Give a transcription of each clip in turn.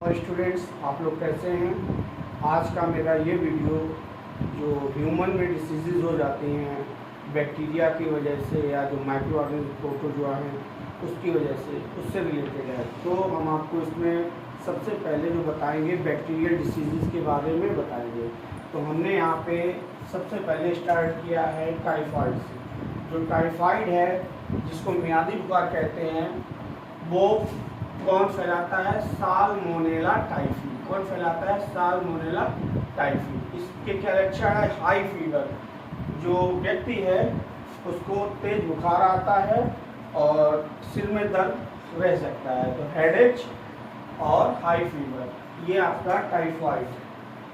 और स्टूडेंट्स, आप लोग कैसे हैं। आज का मेरा ये वीडियो जो ह्यूमन में डिसीज़ हो जाते हैं बैक्टीरिया की वजह से या जो माइक्रो ऑर्गेनिज्म प्रोटोजोआ हैं उसकी वजह से, उससे रिलेटेड है। तो हम आपको इसमें सबसे पहले जो बताएंगे बैक्टीरियल डिसीज़ के बारे में बताएंगे। तो हमने यहाँ पे सबसे पहले स्टार्ट किया है टाइफाइड से। जो टाइफाइड है जिसको मियादी बुखार कहते हैं, वो कौन फैलाता है? Salmonella typhi. कौन फैलाता है? Salmonella typhi. इसके क्या लक्षण है? High fever. जो व्यक्ति है उसको तेज बुखार आता है और सिर में दर्द रह सकता है, तो हेडेक और हाई फीवर, ये आपका टाइफाइड।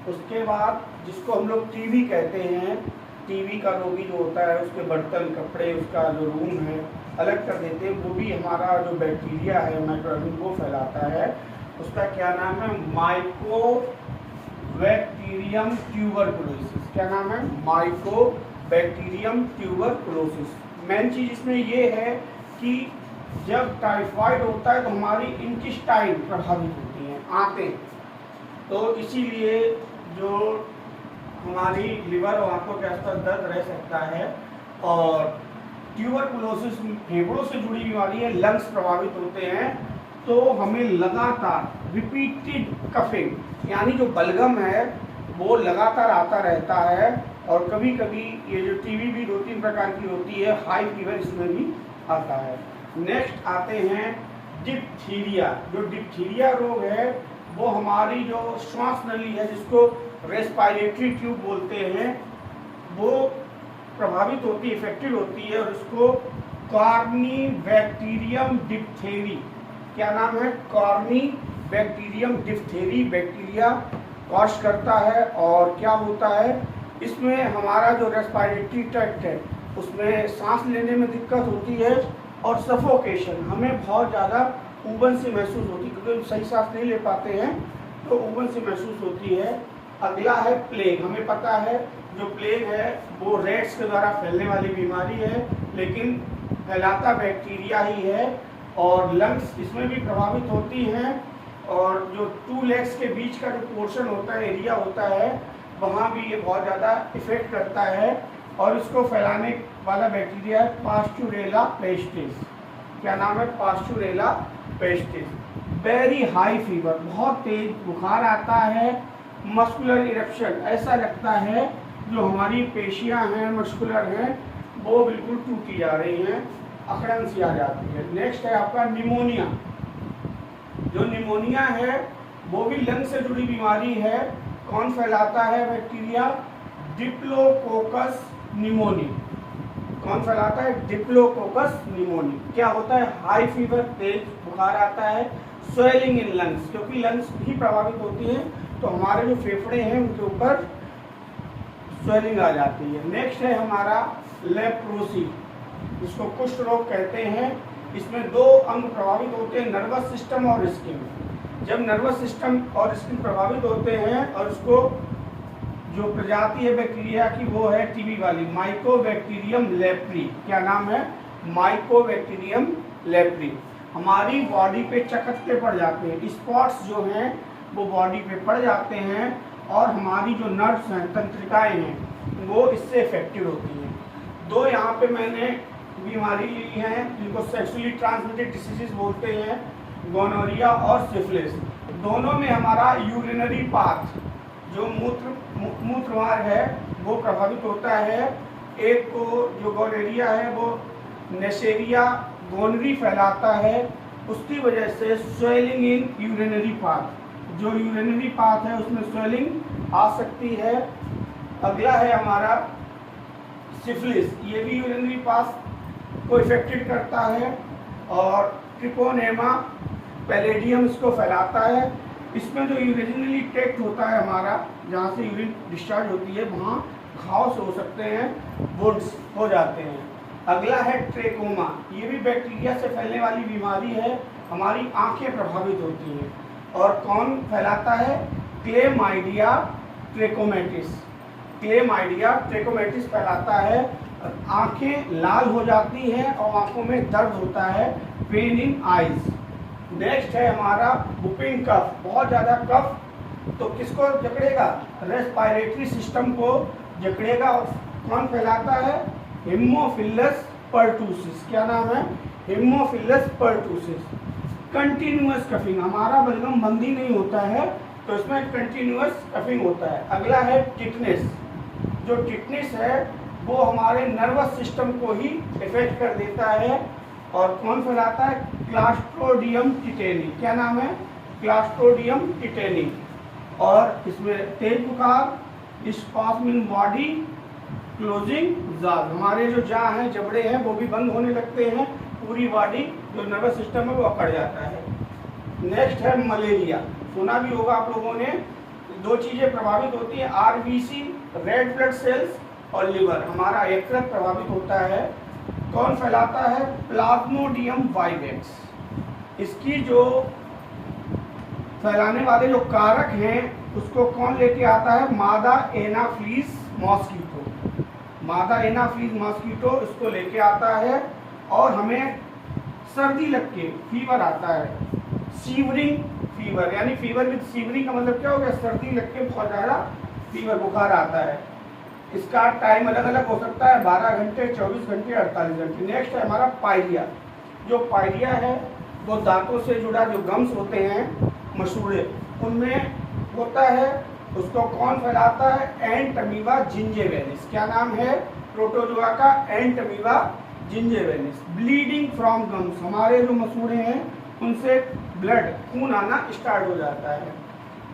उसके बाद जिसको हम लोग टीबी कहते हैं, टीबी का रोगी जो होता है उसके बर्तन, कपड़े, उसका जो रूम है अलग कर देते हैं, वो भी हमारा जो बैक्टीरिया है माइक्रोऑर्गेनिज्म वो फैलाता है। उसका क्या नाम है? Mycobacterium tuberculosis. क्या नाम है? Mycobacterium tuberculosis. मेन चीज़ इसमें ये है कि जब टाइफाइड होता है तो हमारी इंटेस्टाइन प्रभावित होती हैं, आंतें। तो इसीलिए जो हमारी लिवर और आंखों के आसपास दर्द रह सकता है। और ट्यूबरकुलोसिस फेफड़ों से जुड़ी बीमारी है, लंग्स प्रभावित होते हैं। तो हमें लगातार रिपीटेड कफिंग, यानी जो बलगम है वो लगातार आता रहता है। और कभी कभी ये जो टीबी भी 2-3 प्रकार की होती है, हाई फीवर इसमें भी आता है। नेक्स्ट आते हैं डिप्थीरिया। जो डिप्थीरिया रोग है वो हमारी जो श्वास नली है, जिसको रेस्पिरेटरी ट्यूब बोलते हैं, वो प्रभावित होती, इफेक्टेड होती है। और उसको कॉर्नीबैक्टीरियम डिप्थेरी, क्या नाम है? कॉर्नीबैक्टीरियम डिप्थेरी बैक्टीरिया कॉज करता है। और क्या होता है इसमें? हमारा जो रेस्पिरेटरी ट्रैक्ट है उसमें सांस लेने में दिक्कत होती है और सफोकेशन, हमें बहुत ज़्यादा ऊबन सी महसूस होती है, क्योंकि हम सही सांस नहीं ले पाते हैं तो ऊबन सी महसूस होती है। अगला है प्लेग। हमें पता है जो प्लेग है वो रेट्स के द्वारा फैलने वाली बीमारी है, लेकिन फैलाता बैक्टीरिया ही है। और लंग्स इसमें भी प्रभावित होती हैं। और जो 2 लेग्स के बीच का जो पोर्शन होता है, एरिया होता है, वहाँ भी ये बहुत ज़्यादा इफेक्ट करता है। और इसको फैलाने वाला बैक्टीरिया है पास्चुरेला पेस्टिस। क्या नाम है? Pasteurella pestis. Very high fever, बहुत तेज बुखार आता है। मस्कुलर इरप्शन, ऐसा लगता है जो हमारी पेशियां हैं मस्कुलर हैं वो बिल्कुल टूटी जा रही हैं, अकड़न सी आ जाती है। नेक्स्ट है आपका निमोनिया। जो निमोनिया है वो भी लंग से जुड़ी बीमारी है। कौन फैलाता है बैक्टीरिया? Diplococcus pneumoniae. कौन फैलाता है? Diplococcus pneumoniae. क्या होता है? हाई फीवर, तेज बुखार आता है। स्वेलिंग इन लंग्स, क्योंकि लंग्स भी प्रभावित होती हैं तो हमारे जो फेफड़े हैं उनके ऊपर स्वेलिंग आ जाती है। नेक्स्ट है हमारा लेप्रोसी, जिसको कुष्ठ रोग कहते हैं। इसमें 2 अंग प्रभावित होते हैं, नर्वस सिस्टम और स्किन। जब नर्वस सिस्टम और स्किन प्रभावित होते हैं, और उसको जो प्रजाति है बैक्टीरिया की वो है टीबी वाली, माइकोबैक्टीरियम लेप्री। क्या नाम है? Mycobacterium leprae. हमारी बॉडी पे चकत्ते पड़ जाते हैं, स्पॉट्स जो हैं वो बॉडी पे पड़ जाते हैं। और हमारी जो नर्व्स हैं, तंत्रिकाएं हैं, वो इससे इफेक्टेड होती हैं। 2 यहाँ पे मैंने बीमारी ली है जिनको सेक्सुअली ट्रांसमिटेड डिसीजेस बोलते हैं, गोनोरिया और सिफिलिस। दोनों में हमारा यूरिनरी पाथ, जो मूत्रमार्ग है, वो प्रभावित होता है। एक को जो गोनोरिया है वो नेसेरिया गोनरी फैलाता है, उसकी वजह से स्वेलिंग इन यूरिनरी पाथ, जो यूरिनरी पाथ है उसमें स्वेलिंग आ सकती है। अगला है हमारा सिफिलिस, ये भी यूरिनरी पाथ को इफेक्टेड करता है। और ट्रिकोनेमा पैलेडियम इसको फैलाता है। इसमें जो यूरिनरी ट्रैक्ट होता है हमारा, जहाँ से यूरिन डिस्चार्ज होती है, वहाँ घाव से हो सकते हैं, वुंड्स हो जाते हैं। अगला है ट्रेकोमा, ये भी बैक्टीरिया से फैलने वाली बीमारी है, हमारी आंखें प्रभावित होती हैं। और कौन फैलाता है? क्लेमाइडिया ट्रेकोमेटिस। क्लेमाइडिया ट्रेकोमेटिस फैलाता है। आंखें लाल हो जाती हैं और आंखों में दर्द होता है, पेन इन आइज। नेक्स्ट है हमारा वुपिंग कफ, बहुत ज़्यादा कफ तो किसको जकड़ेगा, रेस्पिरेटरी सिस्टम को जकड़ेगा। और कौन फैलाता है, हेमोफिलस परटूसिस। क्या नाम है, हेमोफिलस परटूसिस। कंटिन्यूअस कफिंग, हमारा बलगम बंद ही नहीं होता है तो इसमें कंटिन्यूअस कफिंग होता है। अगला है टिटनेस, जो टिटनेस है वो हमारे नर्वस सिस्टम को ही इफेक्ट कर देता है। और कौन फैलाता है, क्लास्ट्रोडियम टिटेनी। क्या नाम है, क्लास्ट्रोडियम टिटेनी। और इसमें तेज बुखार, स्पाज्म इन बॉडी, क्लोजिंग जाल, हमारे जो जाँ हैं, जबड़े हैं वो भी बंद होने लगते हैं, पूरी बॉडी जो नर्वस सिस्टम है वो अकड़ जाता है। नेक्स्ट है मलेरिया, सुना भी होगा आप लोगों ने। दो चीज़ें प्रभावित होती हैं, आरबीसी, रेड ब्लड सेल्स, और लिवर, हमारा यकृत प्रभावित होता है। कौन फैलाता है, प्लाज्मोडियम वाइवेक्स। इसकी जो फैलाने वाले जो कारक हैं उसको कौन लेके आता है, मादा एनाफिलीज मॉस्किटो। मादा एनाफिलीज मॉस्किटो इसको लेके आता है और हमें सर्दी लग के फीवर आता है, सीवरिंग फीवर, यानी फीवर विद सीवरिंग का मतलब क्या हो गया, सर्दी लग के बहुत ज़्यादा फीवर बुखार आता है। इसका टाइम अलग अलग हो सकता है, 12 घंटे, 24 घंटे, 48 घंटे। नेक्स्ट है हमारा पायरिया, जो पायरिया है वो दांतों से जुड़ा जो गम्स होते हैं मसूड़े, उनमें होता है। उसको कौन फैलाता है, एंटमीबा जिंजेवेलिस। क्या नाम है, प्रोटोजोआ का एंटमीबा जिंजेवेलिस। ब्लीडिंग फ्रॉम गम्स, हमारे जो मसूड़े हैं उनसे ब्लड, खून आना स्टार्ट हो जाता है।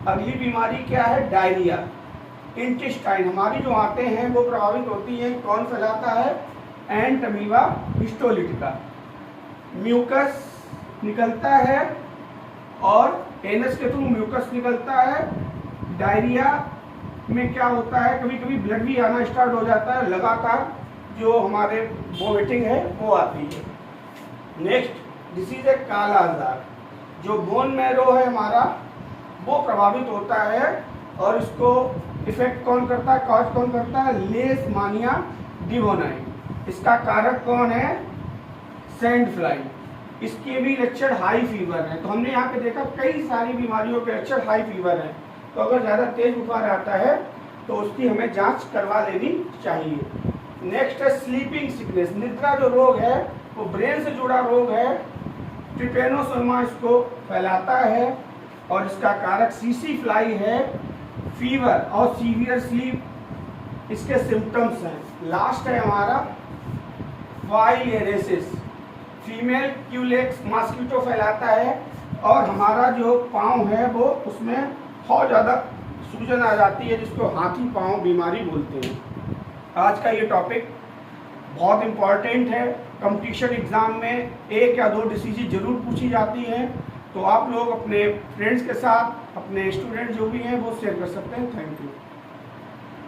अगली बीमारी क्या है, डायरिया। इंटेस्टाइन, हमारी जो आंतें हैं वो प्रभावित होती हैं, कौन फैलाता है, एंटमीबा हिस्टोलिटिका। म्यूकस निकलता है और एनस के थ्रू म्यूकस निकलता है। डायरिया में क्या होता है, कभी कभी ब्लड भी आना स्टार्ट हो जाता है, लगातार जो हमारे वोमिटिंग है वो आती है। नेक्स्ट डिसीज है काला आजार, जो बोन मैरो है हमारा वो प्रभावित होता है और इसको इफेक्ट कौन करता है, कॉज कौन करता है, लेशमानिया डिवोनाई। इसका कारक कौन है, सैंड फ्लाई। इसके भी लक्षण हाई फीवर है। तो हमने यहाँ पे देखा कई सारी बीमारियों के लक्षण हाई फीवर है, तो अगर ज़्यादा तेज बुखार आता है तो उसकी हमें जांच करवा लेनी चाहिए। नेक्स्ट है स्लीपिंग सिकनेस, निद्रा जो रोग है वो ब्रेन से जुड़ा रोग है। ट्रिपेनोसोमा इसको फैलाता है और इसका कारक सीसी फ्लाई है। फीवर और सीवियर स्लीप इसके सिम्टम्स हैं। लास्ट है हमारा फाइलेरियासिस, फीमेल क्यूलेक्स मॉस्किटो फैलाता है और हमारा जो पाँव है वो उसमें बहुत ज़्यादा सूजन आ जाती है, जिसको हाथी पाँव बीमारी बोलते हैं। आज का ये टॉपिक बहुत इम्पॉर्टेंट है, कंपटीशन एग्ज़ाम में 1 या 2 डिसीज़ जरूर पूछी जाती हैं, तो आप लोग अपने फ्रेंड्स के साथ, अपने स्टूडेंट जो भी हैं वो शेयर कर सकते हैं। Thank you.